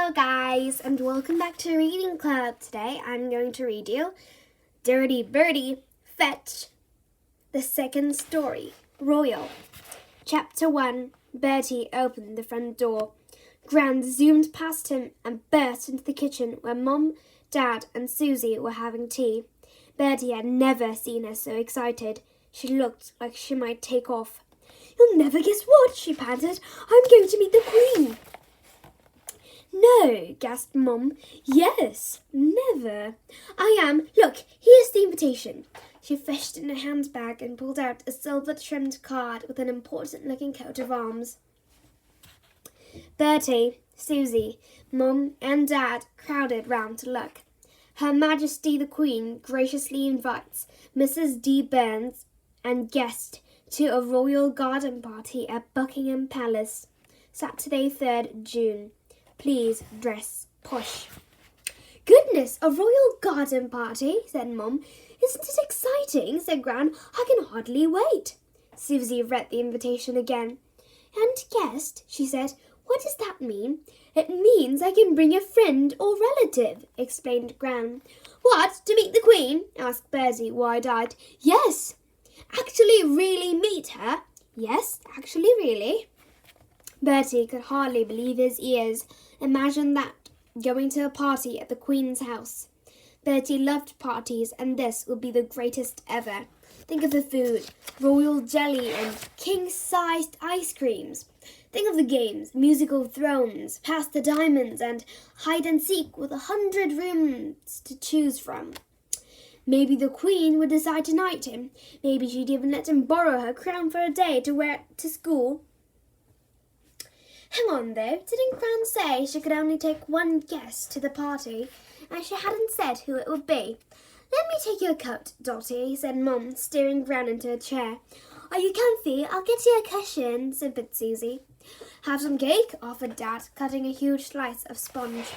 Hello guys, and welcome back to Reading Club. Today I'm going to read you Dirty Bertie, Fetch, the second story, Royal. Chapter 1, Bertie opened the front door. Gran zoomed past him and burst into the kitchen where Mum, Dad and Susie were having tea. Bertie had never seen her so excited. She looked like she might take off. "You'll never guess what," she panted. "I'm going to meet the Queen." "No," gasped Mum. "Yes, never." "I am. Look, here's the invitation." She fished in her handbag and pulled out a silver-trimmed card with an important-looking coat of arms. Bertie, Susie, Mum and Dad crowded round to look. Her Majesty the Queen graciously invites Mrs. D. Burns and guest to a royal garden party at Buckingham Palace, Saturday, 3rd June. Please dress posh. "Goodness, a royal garden party," said Mum. "Isn't it exciting?" said Gran. "I can hardly wait." Susie read the invitation again. "And guest," she said. "What does that mean?" "It means I can bring a friend or relative," explained Gran. "What, to meet the Queen?" asked Bertie, wide-eyed. "Yes." "Actually really meet her?" "Yes, actually really." Bertie could hardly believe his ears. Imagine that, going to a party at the Queen's house. Bertie loved parties, and this would be the greatest ever. Think of the food, royal jelly and king-sized ice creams. Think of the games, musical thrones, pass the diamonds, and hide-and-seek with 100 rooms to choose from. Maybe the Queen would decide to knight him. Maybe she'd even let him borrow her crown for a day to wear it to school. Hang on, though. Didn't Gran say she could only take one guest to the party, and she hadn't said who it would be? "Let me take your coat, Dotty," said Mum, steering Gran into a chair. "Are you comfy? I'll get you a cushion," simpered Susie. "Have some cake?" offered Dad, cutting a huge slice of sponge.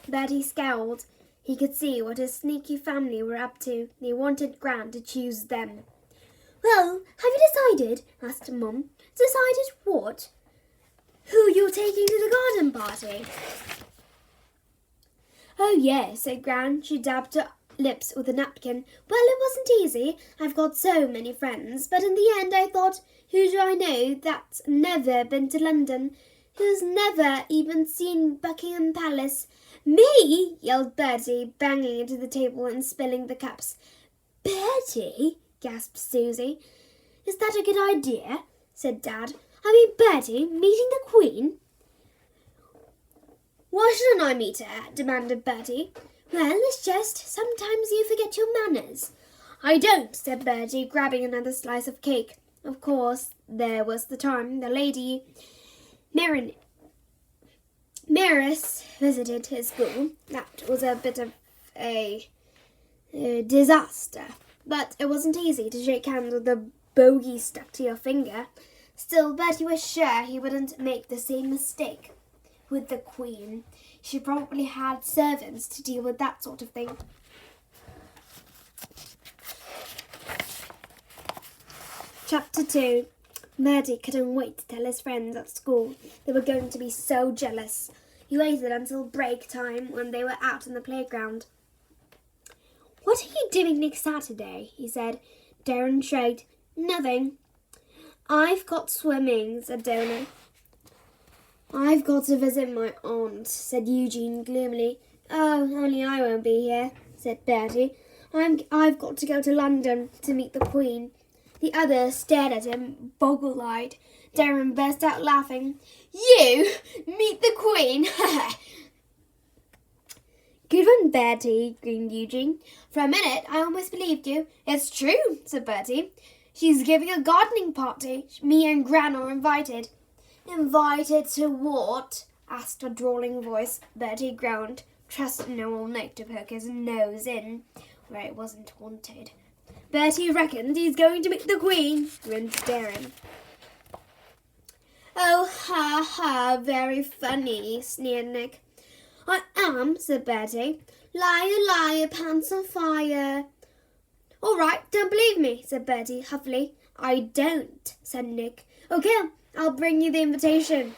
Bertie scowled. He could see what his sneaky family were up to. They wanted Gran to choose them. "Well, have you decided?" asked Mum. "Decided what?" "Who you're taking to the garden party?" "Oh, yes," said Gran. She dabbed her lips with a napkin. "Well, it wasn't easy. I've got so many friends. But in the end I thought, who do I know that's never been to London? Who's never even seen Buckingham Palace?" "Me!" yelled Bertie, banging into the table and spilling the cups. "Bertie!" gasped Susie. "Is that a good idea?" said Dad. "I mean, Bertie, meeting the Queen?" "Why shouldn't I meet her?" demanded Bertie. "Well, it's just sometimes you forget your manners." "I don't," said Bertie, grabbing another slice of cake. Of course, there was the time the Lady Maris visited his school. That was a bit of a disaster. But it wasn't easy to shake hands with a bogey stuck to your finger. Still, Bertie was sure he wouldn't make the same mistake with the Queen. She probably had servants to deal with that sort of thing. Chapter 2. Bertie couldn't wait to tell his friends at school. They were going to be so jealous. He waited until break time when they were out on the playground. "What are you doing next Saturday?" he said. Darren shrugged. "Nothing." "I've got swimming," said Donna. "I've got to visit my aunt," said Eugene gloomily. "Oh, only I won't be here," said Bertie. I've got to go to London to meet the Queen." The others stared at him, boggle-eyed. Darren burst out laughing. "You meet the Queen?" "Good one, Bertie," grinned Eugene. "For a minute, I almost believed you." "It's true," said Bertie. "She's giving a gardening party. Me and Gran are invited." "Invited to what?" asked a drawling voice. Bertie groaned. Trust no one Nick to poke his nose in where it wasn't wanted. "Bertie reckoned he's going to meet the Queen," grinned Darren. "Oh, ha, ha, very funny," sneered Nick. "I am," said Bertie. "Liar, liar, pants on fire." "All right, don't believe me," said Bertie huffily. "I don't," said Nick. "Okay, I'll bring you the invitation."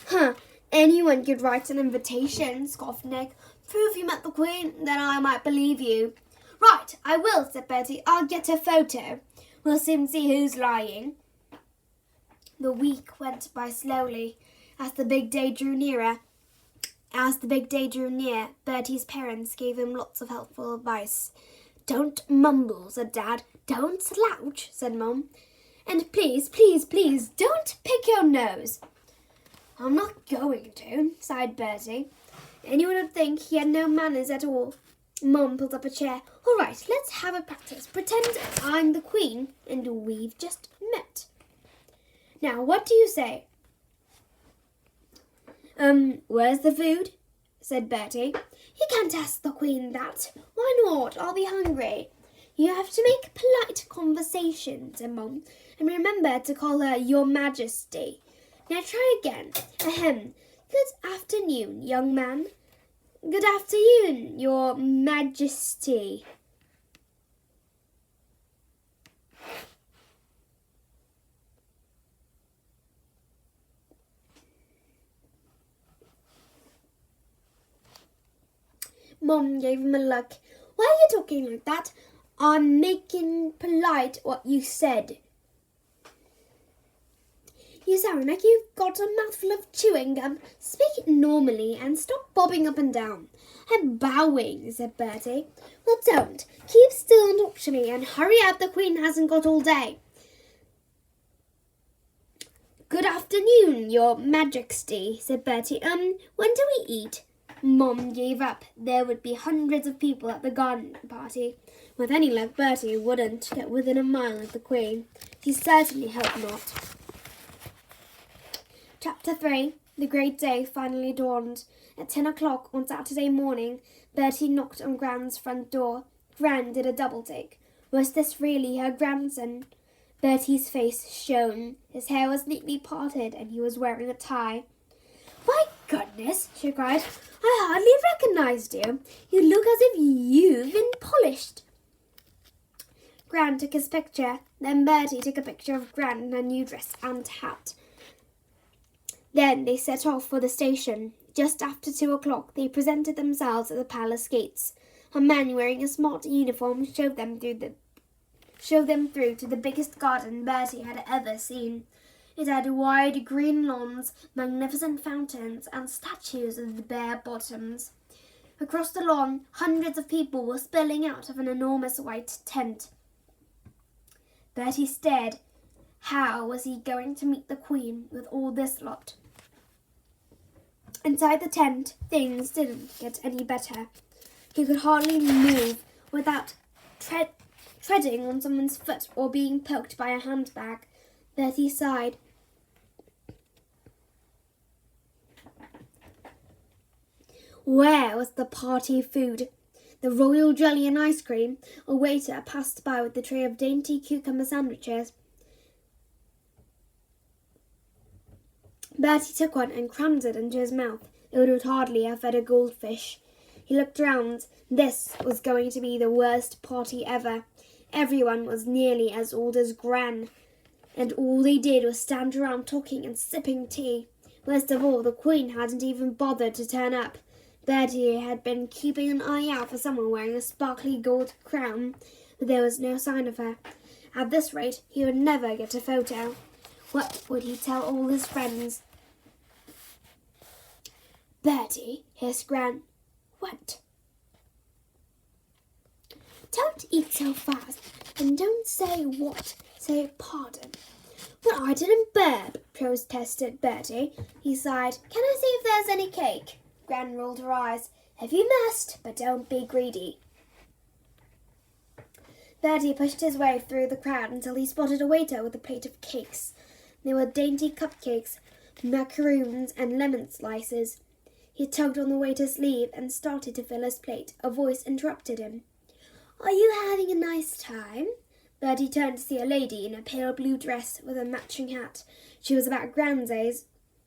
"Huh, Anyone could write an invitation, scoffed Nick. Prove you met the Queen, then I might believe you. Right, I will, said Bertie. I'll get a photo. We'll soon see who's lying. The week went by slowly. As the big day drew near, Bertie's parents gave him lots of helpful advice. Don't mumble, said Dad. Don't slouch, said Mum. And please, please, please, don't pick your nose. I'm not going to, sighed Bertie. Anyone would think he had no manners at all. Mum pulled up a chair. All right, let's have a practice. Pretend I'm the Queen and we've just met. Now, what do you say? Where's the food? Said Bertie. You can't ask the Queen that. Why not? I'll be hungry. You have to make polite conversation, said Mum, and remember to call her Your Majesty. Now try again. Ahem. Good afternoon, young man. Good afternoon, Your Majesty. Mum gave him a look. Why are you talking like that? I'm making polite what you said. You sound like you've got a mouthful of chewing gum. Speak normally and stop bobbing up and down. I'm bowing, said Bertie. Well, don't. Keep still and talk to me, and hurry up, the Queen hasn't got all day. Good afternoon, Your Majesty, said Bertie. When do we eat? Mum gave up. There would be hundreds of people at the garden party. With any luck, Bertie wouldn't get within a mile of the Queen. He certainly hoped not. Chapter 3. The great day finally dawned. At 10 o'clock on Saturday morning, Bertie knocked on Gran's front door. Gran did a double take. Was this really her grandson? Bertie's face shone. His hair was neatly parted and he was wearing a tie. My goodness, she cried. I hardly recognised you. You look as if you've been polished. Gran took his picture. Then Bertie took a picture of Gran in her new dress and hat. Then they set off for the station. Just after 2 o'clock, they presented themselves at the palace gates. A man wearing a smart uniform showed them through to the biggest garden Bertie had ever seen. It had wide green lawns, magnificent fountains, and statues of the bare bottoms. Across the lawn, hundreds of people were spilling out of an enormous white tent. Bertie stared. How was he going to meet the Queen with all this lot? Inside the tent, things didn't get any better. He could hardly move without treading on someone's foot or being poked by a handbag. Bertie sighed. Where was the party food? The royal jelly and ice cream? A waiter passed by with a tray of dainty cucumber sandwiches. Bertie took one and crammed it into his mouth. It would hardly have fed a goldfish. He looked round. This was going to be the worst party ever. Everyone was nearly as old as Gran, and all they did was stand around talking and sipping tea. Worst of all, the Queen hadn't even bothered to turn up. Bertie had been keeping an eye out for someone wearing a sparkly gold crown, but there was no sign of her. At this rate, he would never get a photo. What would he tell all his friends? Bertie, hissed Gran. What? Don't eat so fast, and don't say what. Say pardon. Well, I didn't burp, protested Bertie. He sighed. Can I see if there's any cake? Gran rolled her eyes. If you must, but don't be greedy. Bertie pushed his way through the crowd until he spotted a waiter with a plate of cakes. They were dainty cupcakes, macaroons, and lemon slices. He tugged on the waiter's sleeve and started to fill his plate. A voice interrupted him. Are you having a nice time? Bertie turned to see a lady in a pale blue dress with a matching hat. She was about Gran's age,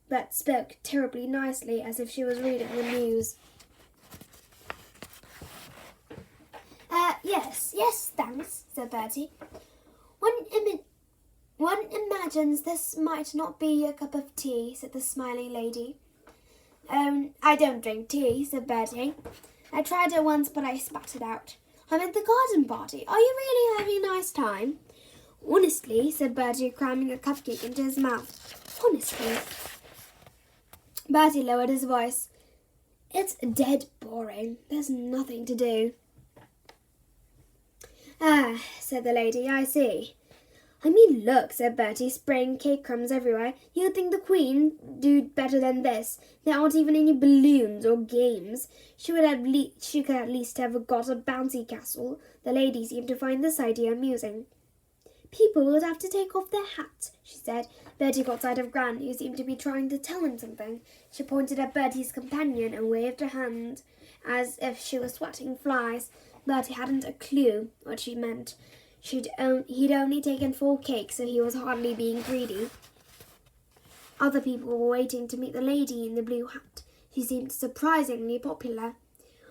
but spoke terribly nicely as if she was reading the news. Yes, thanks, said Bertie. One imagines this might not be a cup of tea, said the smiling lady. I don't drink tea, said Bertie. I tried it once, but I spat it out. I'm at the garden party. Are you really having a nice time? Honestly, said Bertie, cramming a cupcake into his mouth. Honestly. Bertie lowered his voice. It's dead boring. There's nothing to do. Ah, said the lady, I see. I mean, look, said Bertie, spraying cake crumbs everywhere. You'd think the Queen do better than this. There aren't even any balloons or games. She could at least have got a bouncy castle. The lady seemed to find this idea amusing. People would have to take off their hats, she said. Bertie got sight of Gran, who seemed to be trying to tell him something. She pointed at Bertie's companion and waved her hand as if she was swatting flies. Bertie hadn't a clue what she meant. He'd only taken 4 cakes, so he was hardly being greedy. Other people were waiting to meet the lady in the blue hat. She seemed surprisingly popular.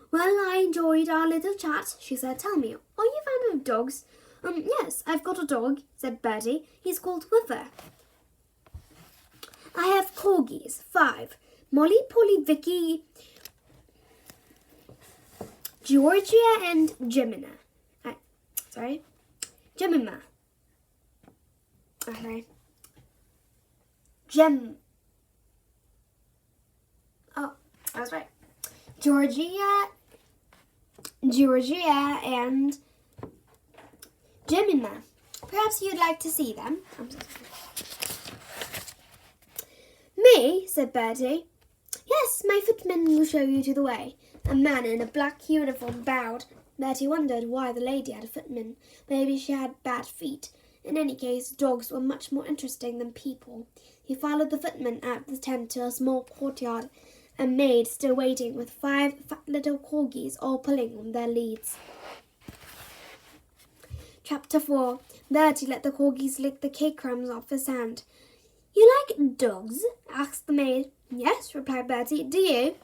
Well, I enjoyed our little chat, she said. Tell me, are you fond of dogs? Yes, I've got a dog, said Bertie. He's called Whiffer. I have corgis, 5. Molly, Polly, Vicky, Georgia, and Jemima. Jemima. Okay. Oh, I was right. Georgia, and Jemima. Perhaps you'd like to see them. I'm so sorry. Me, said Bertie. Yes, my footman will show you to the way. A man in a black uniform bowed. Bertie wondered why the lady had a footman. Maybe she had bad feet. In any case, dogs were much more interesting than people. He followed the footman out of the tent to a small courtyard. A maid still waiting with 5 fat little corgis all pulling on their leads. Chapter 4. Bertie let the corgis lick the cake crumbs off his hand. You like dogs? Asked the maid. Yes, replied Bertie. Do you?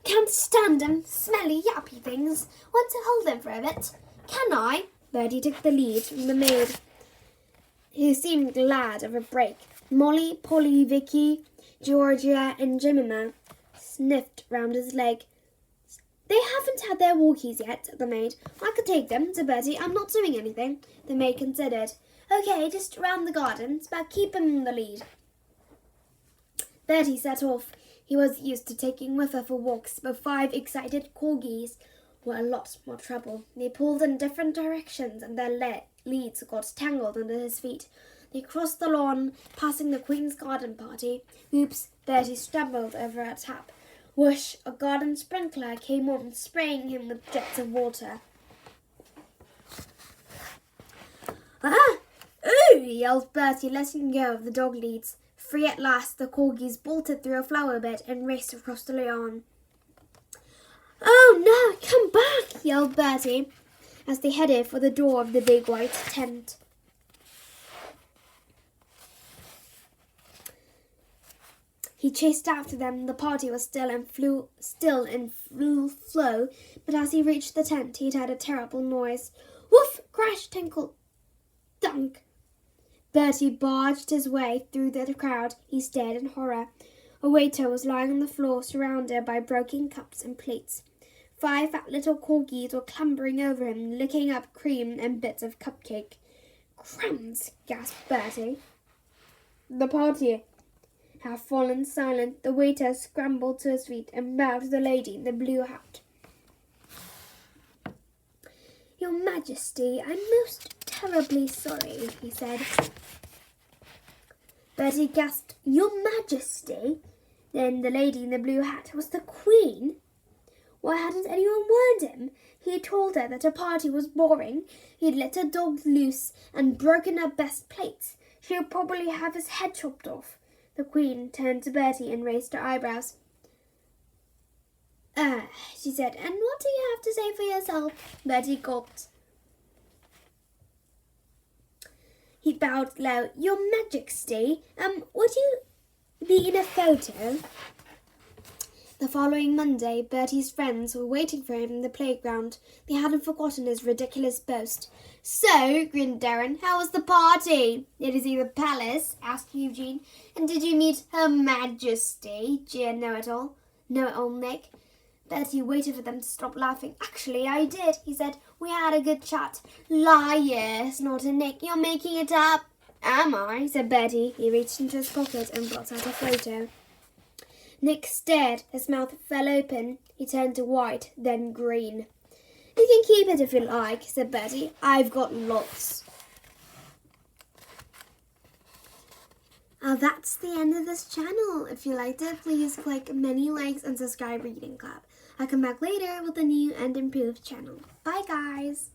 Can't stand them. Smelly, yappy things. Want to hold them for a bit? Can I? Bertie took the lead from the maid, who seemed glad of a break. Molly, Polly, Vicky, Georgia, and Jemima sniffed round his leg. They haven't had their walkies yet, said the maid. I could take them, said Bertie. I'm not doing anything. The maid considered. Okay, just round the gardens, but keep him in the lead. Bertie set off. He was used to taking with her for walks, but 5 excited corgis were a lot more trouble. They pulled in different directions, and their leads got tangled under his feet. They crossed the lawn, passing the Queen's garden party. Oops, Bertie stumbled over a tap. Whoosh, a garden sprinkler came on, spraying him with jets of water. Ah! Ooh! Yelled Bertie, letting go of the dog leads. Free at last, the corgis bolted through a flower bed and raced across the lawn. Oh no, come back! Yelled Bertie as they headed for the door of the big white tent. He chased after them. The party was still in full flow, but as he reached the tent, he'd heard a terrible noise. Woof! Crash! Tinkle! Dunk! Bertie barged his way through the crowd. He stared in horror. A waiter was lying on the floor, surrounded by broken cups and plates. 5 fat little corgis were clambering over him, licking up cream and bits of cupcake. Crumbs! Gasped Bertie. The party had fallen silent. The waiter scrambled to his feet and bowed to the lady in the blue hat. Your Majesty, I'm most terribly sorry, he said. Bertie gasped, Your Majesty? Then the lady in the blue hat was the Queen? Why hadn't anyone warned him? He had told her that her party was boring. He'd let her dog loose and broken her best plates. She would probably have his head chopped off. The Queen turned to Bertie and raised her eyebrows. She said, and what do you have to say for yourself? Bertie gulped. He bowed low. Your Majesty, would you be in a photo? The following Monday, Bertie's friends were waiting for him in the playground. They hadn't forgotten his ridiculous boast. "So," grinned Darren, "how was the party?" "Did you see the palace?" asked Eugene. "And did you meet Her Majesty?" jeered Know-it-all Nick. Bertie waited for them to stop laughing. "Actually, I did," he said. "We had a good chat." "Liar," snorted Nick. "You're making it up." "Am I?" said Bertie. He reached into his pocket and brought out a photo. Nick stared. His mouth fell open. He turned to white, then green. "You can keep it if you like," said Bertie. "I've got lots." That's the end of this channel. If you liked it, please click many likes and subscribe Reading Club. I'll come back later with a new and improved channel. Bye, guys.